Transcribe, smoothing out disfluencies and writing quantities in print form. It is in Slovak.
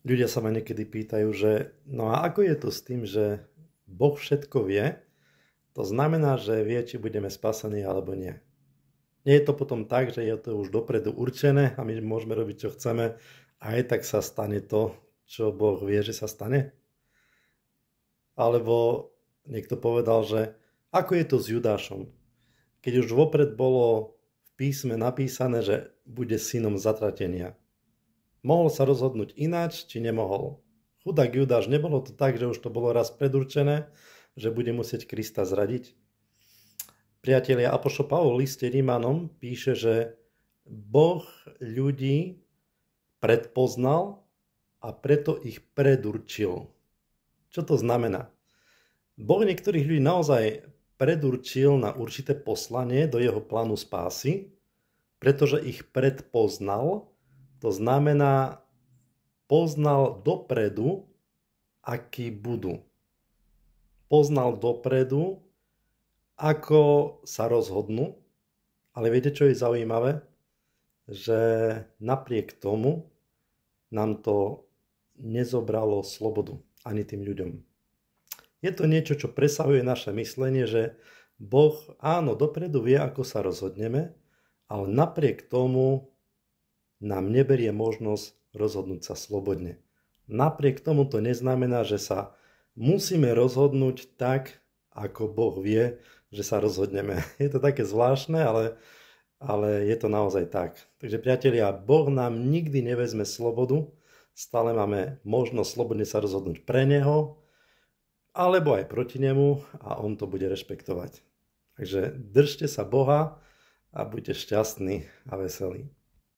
Ľudia sa ma niekedy pýtajú, že no a ako je to s tým, že Boh všetko vie, to znamená, že vie, či budeme spasení alebo nie. Nie je to potom tak, že je to už dopredu určené a my môžeme robiť, čo chceme a aj tak sa stane to, čo Boh vie, že sa stane? Alebo niekto povedal, že ako je to s Judášom? Keď už vopred bolo v písme napísané, že bude synom zatratenia. Mohol sa rozhodnúť ináč, či nemohol. Chudák Judáš, nebolo to tak, že už to bolo raz predurčené, že bude musieť Krista zradiť. Priatelia, apoštol Pavol v liste Rímanom píše, že Boh ľudí predpoznal a preto ich predurčil. Čo to znamená? Boh niektorých ľudí naozaj predurčil na určité poslanie do jeho plánu spásy, pretože ich predpoznal. To znamená, poznal dopredu, akí budú. Poznal dopredu, ako sa rozhodnú, ale viete, čo je zaujímavé? Že napriek tomu nám to nezobralo slobodu ani tým ľuďom. Je to niečo, čo presahuje naše myslenie, že Boh áno, dopredu vie, ako sa rozhodneme, ale napriek tomu nám neberie možnosť rozhodnúť sa slobodne. Napriek tomu to neznamená, že sa musíme rozhodnúť tak, ako Boh vie, že sa rozhodneme. Je to také zvláštne, ale je to naozaj tak. Takže priatelia, Boh nám nikdy nevezme slobodu, stále máme možnosť slobodne sa rozhodnúť pre Neho, alebo aj proti Nemu a On to bude rešpektovať. Takže držte sa Boha a buďte šťastní a veselí.